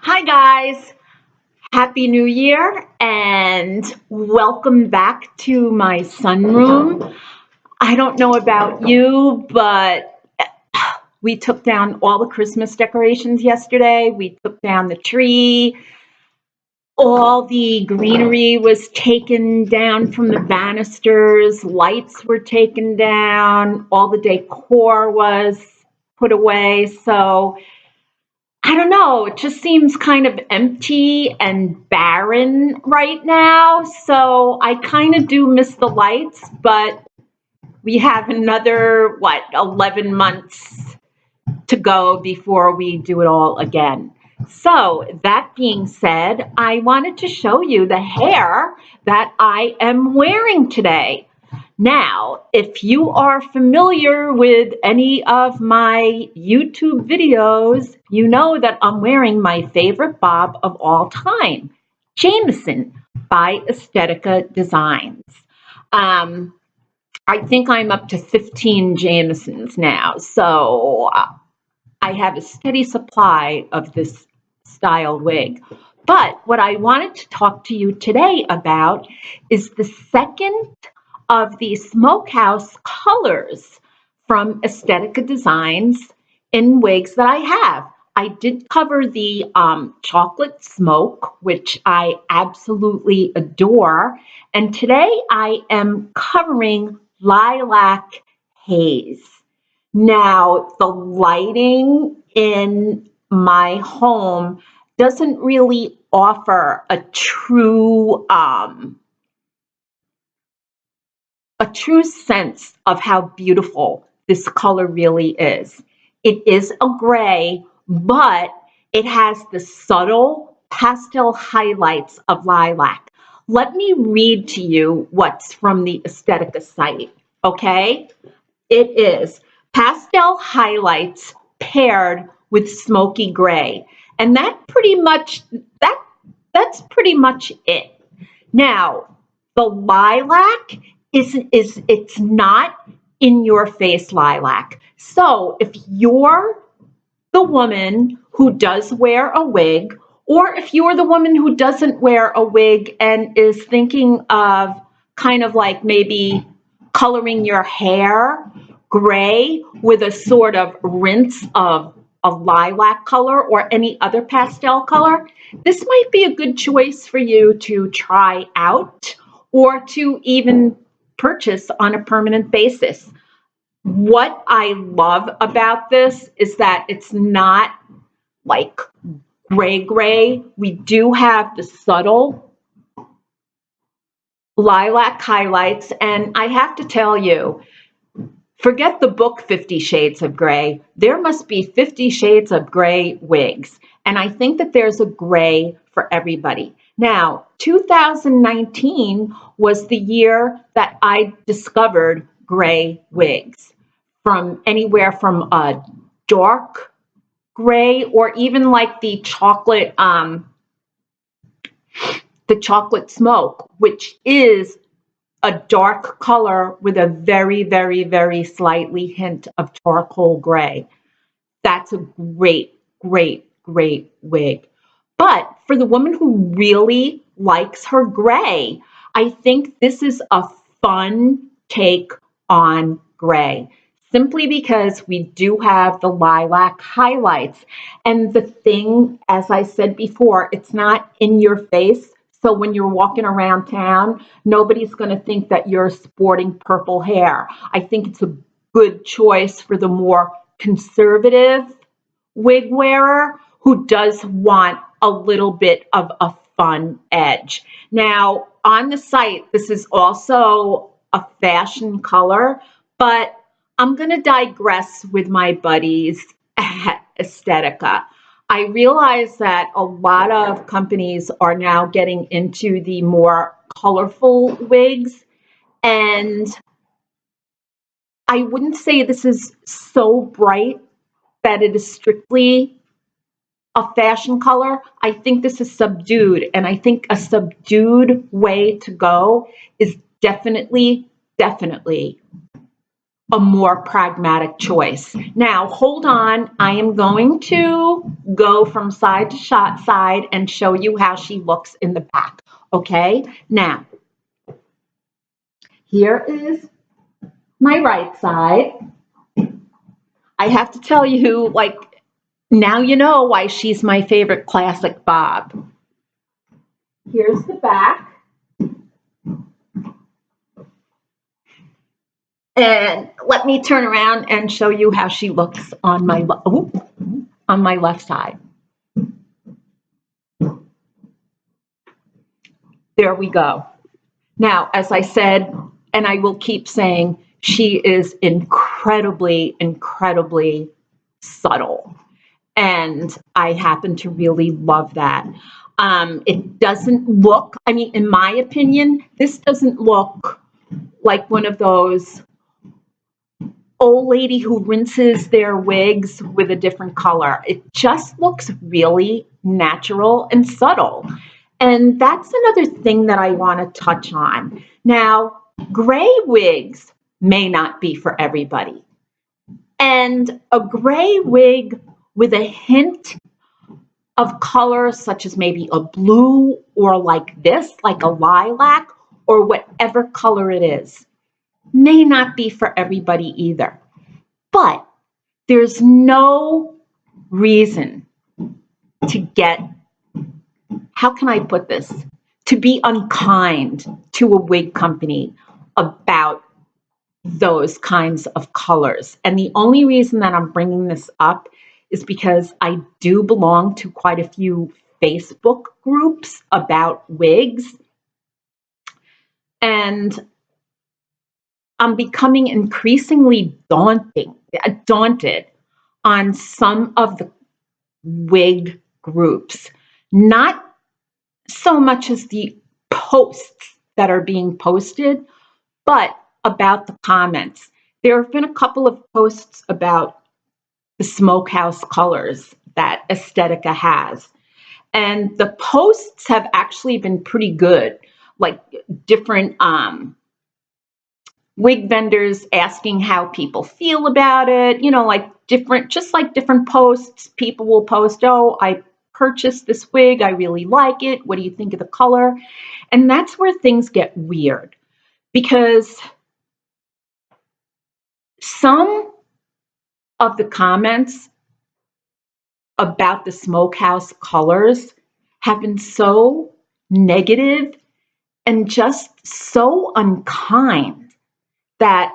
Hi, guys. Happy New Year and welcome back to my sunroom. I don't know about you, but we took down all the Christmas decorations yesterday. We took down the tree. All the greenery was taken down from the banisters. Lights were taken down. All the decor was put away. So I don't know, it just seems kind of empty and barren right now. So I kind of do miss the lights, but we have another, 11 months to go before we do it all again. So, that being said, I wanted to show you the hair that I am wearing today. Now, if you are familiar with any of my YouTube videos, you know that I'm wearing my favorite bob of all time, Jameson by Estetica Designs. Um, I think I'm up to 15 Jamesons now, so I have a steady supply of this style wig. But what I wanted to talk to you today about is the second of the Smokehouse colors from Estetica Designs in wigs that I have. I did cover the chocolate smoke, which I absolutely adore. And today I am covering Lilac Haze. Now, the lighting in my home doesn't really offer a true sense of how beautiful this color really is. It is a gray, but it has the subtle pastel highlights of lilac. Let me read to you what's from the Estetica site, okay? It is pastel highlights paired with smoky gray. And that's pretty much it. Now, the lilac is it's not in your face lilac. So, if you're the woman who does wear a wig, or if you're the woman who doesn't wear a wig and is thinking of kind of like maybe coloring your hair gray with a sort of rinse of a lilac color or any other pastel color, this might be a good choice for you to try out or to even purchase on a permanent basis. What I love about this is that it's not like gray gray. We do have the subtle lilac highlights, and I have to tell you, forget the book 50 Shades of Grey. There must be 50 Shades of Grey wigs, and I think that there's a gray for everybody. Now, 2019 was the year that I discovered gray wigs, from anywhere from a dark gray or even like the chocolate smoke, which is a dark color with a very, very, very slightly hint of charcoal gray. That's a great, great, great wig. But for the woman who really likes her gray, I think this is a fun take on gray, simply because we do have the lilac highlights. And the thing, as I said before, it's not in your face. So when you're walking around town, nobody's going to think that you're sporting purple hair. I think it's a good choice for the more conservative wig wearer who does want a little bit of a fun edge. Now, on the site, this is also a fashion color, but I'm going to digress with my buddies at Estetica. I realize that a lot of companies are now getting into the more colorful wigs, and I wouldn't say this is so bright that it is strictly a fashion color. I think this is subdued, and I think a subdued way to go is definitely a more pragmatic choice. Now, hold on. I am going to go from side to side and show you how she looks in the back. Okay? Now, here is my right side. I have to tell you, like, now you know why she's my favorite classic bob. Here's the back. And let me turn around and show you how she looks on my left side. There we go. Now, as I said, and I will keep saying, she is incredibly, incredibly subtle. And I happen to really love that. It doesn't look, I mean, in my opinion, this doesn't look like one of those old lady who rinses their wigs with a different color. It just looks really natural and subtle. And that's another thing that I want to touch on. Now, gray wigs may not be for everybody. And a gray wig with a hint of color, such as maybe a blue or like this, like a lilac, or whatever color it is, may not be for everybody either. But there's no reason to get, how can I put this, to be unkind to a wig company about those kinds of colors. And the only reason that I'm bringing this up is because I do belong to quite a few Facebook groups about wigs. And I'm becoming increasingly daunted on some of the wig groups, not so much as the posts that are being posted, but about the comments. There have been a couple of posts about the Smokehouse colors that Estetica has. And the posts have actually been pretty good, like different wig vendors asking how people feel about it, you know, like different, just like different posts, people will post, oh, I purchased this wig, I really like it, what do you think of the color? And that's where things get weird, because some of the comments about the Smokehouse colors have been so negative and just so unkind that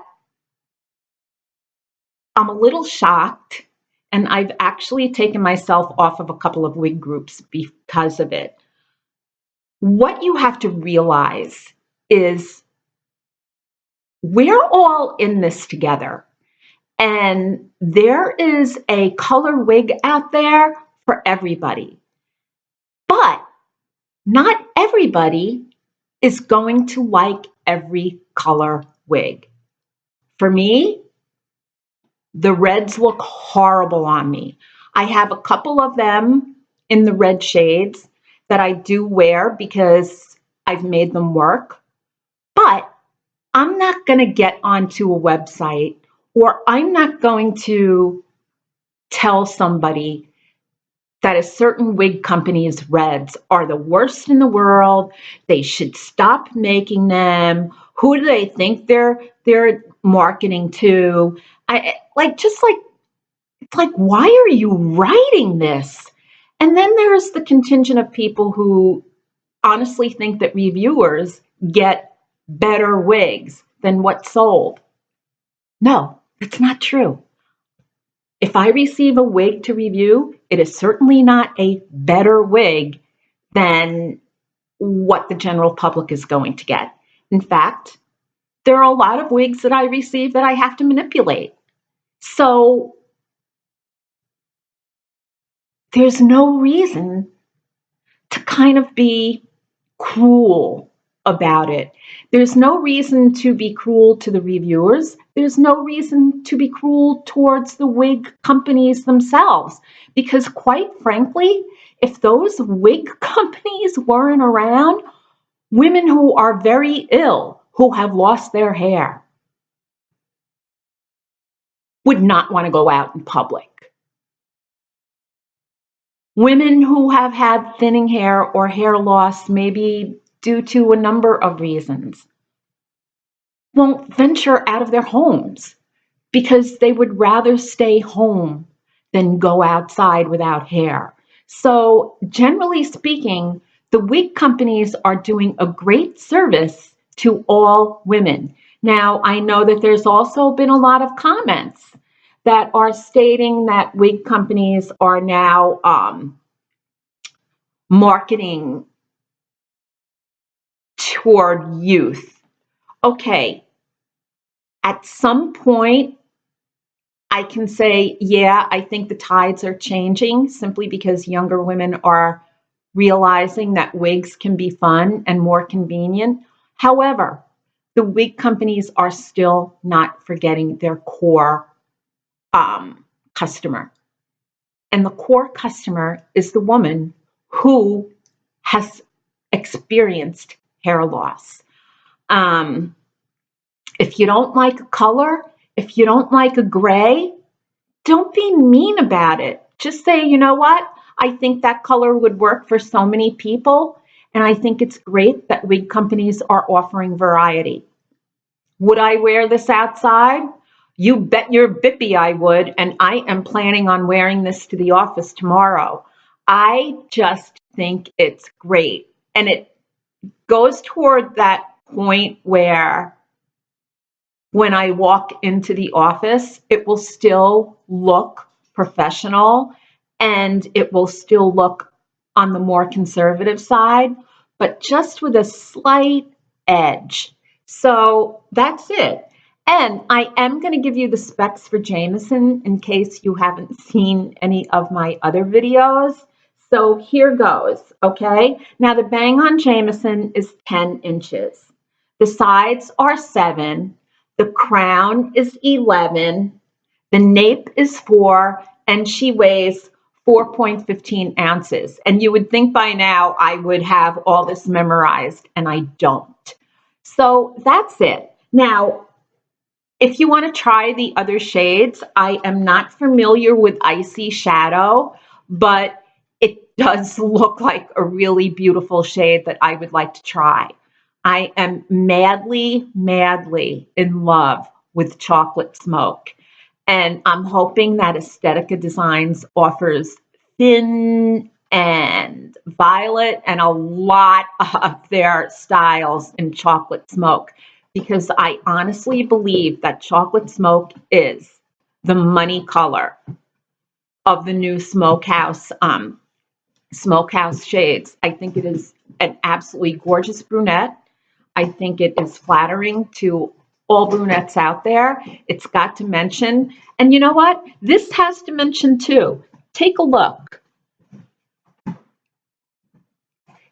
I'm a little shocked, and I've actually taken myself off of a couple of wig groups because of it. What you have to realize is we're all in this together, and there is a color wig out there for everybody. But not everybody is going to like every color wig. For me, the reds look horrible on me. I have a couple of them in the red shades that I do wear because I've made them work, but I'm not going to get onto a website, or I'm not going to tell somebody that a certain wig company's reds are the worst in the world. They should stop making them. Who do they think they're marketing to? It's like, why are you writing this? And then there's the contingent of people who honestly think that reviewers get better wigs than what's sold. No, that's not true. If I receive a wig to review, it is certainly not a better wig than what the general public is going to get. In fact, there are a lot of wigs that I receive that I have to manipulate. So there's no reason to kind of be cruel about it. There's no reason to be cruel to the reviewers. There's no reason to be cruel towards the wig companies themselves. Because quite frankly, if those wig companies weren't around, women who are very ill, who have lost their hair, would not want to go out in public. Women who have had thinning hair or hair loss, maybe due to a number of reasons, won't venture out of their homes because they would rather stay home than go outside without hair. So generally speaking, the wig companies are doing a great service to all women. Now, I know that there's also been a lot of comments that are stating that wig companies are now marketing toward youth. Okay, at some point, I can say, yeah, I think the tides are changing simply because younger women are realizing that wigs can be fun and more convenient. However, the wig companies are still not forgetting their core customer. And the core customer is the woman who has experienced hair loss. If you don't like a color, if you don't like a gray, don't be mean about it. Just say, you know what? I think that color would work for so many people. And I think it's great that wig companies are offering variety. Would I wear this outside? You bet your bippy I would. And I am planning on wearing this to the office tomorrow. I just think it's great. And it goes toward that point where when I walk into the office, it will still look professional and it will still look on the more conservative side, but just with a slight edge. So that's it. And I am going to give you the specs for Jameson in case you haven't seen any of my other videos. So here goes, okay? Now the bang on Jameson is 10 inches. The sides are 7. The crown is 11, the nape is 4, and she weighs 4.15 ounces. And you would think by now I would have all this memorized, and I don't. So that's it. Now, if you want to try the other shades, I am not familiar with Icy Shadow, but it does look like a really beautiful shade that I would like to try. I am madly, madly in love with Chocolate Smoke. And I'm hoping that Estetica Designs offers thin and violet and a lot of their styles in Chocolate Smoke, because I honestly believe that Chocolate Smoke is the money color of the new Smokehouse shades. I think it is an absolutely gorgeous brunette. I think it is flattering to all brunettes out there. It's got dimension. And you know what? This has dimension too. Take a look.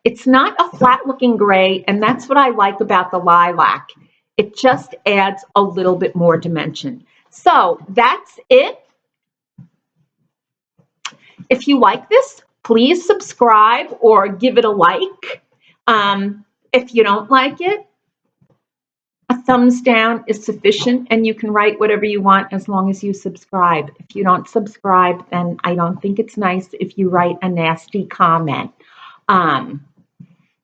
It's not a flat looking gray, and that's what I like about the lilac. It just adds a little bit more dimension. So that's it. If you like this, please subscribe or give it a like. If you don't like it, a thumbs down is sufficient, and you can write whatever you want as long as you subscribe. If you don't subscribe, then I don't think it's nice if you write a nasty comment.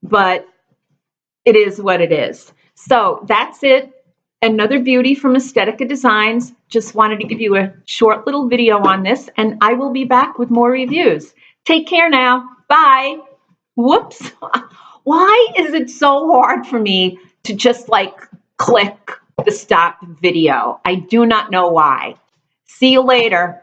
But it is what it is. So that's it. Another beauty from Estetica Designs. Just wanted to give you a short little video on this, and I will be back with more reviews. Take care now. Bye. Whoops. Why is it so hard for me to just like click the stop video? I do not know why. See you later.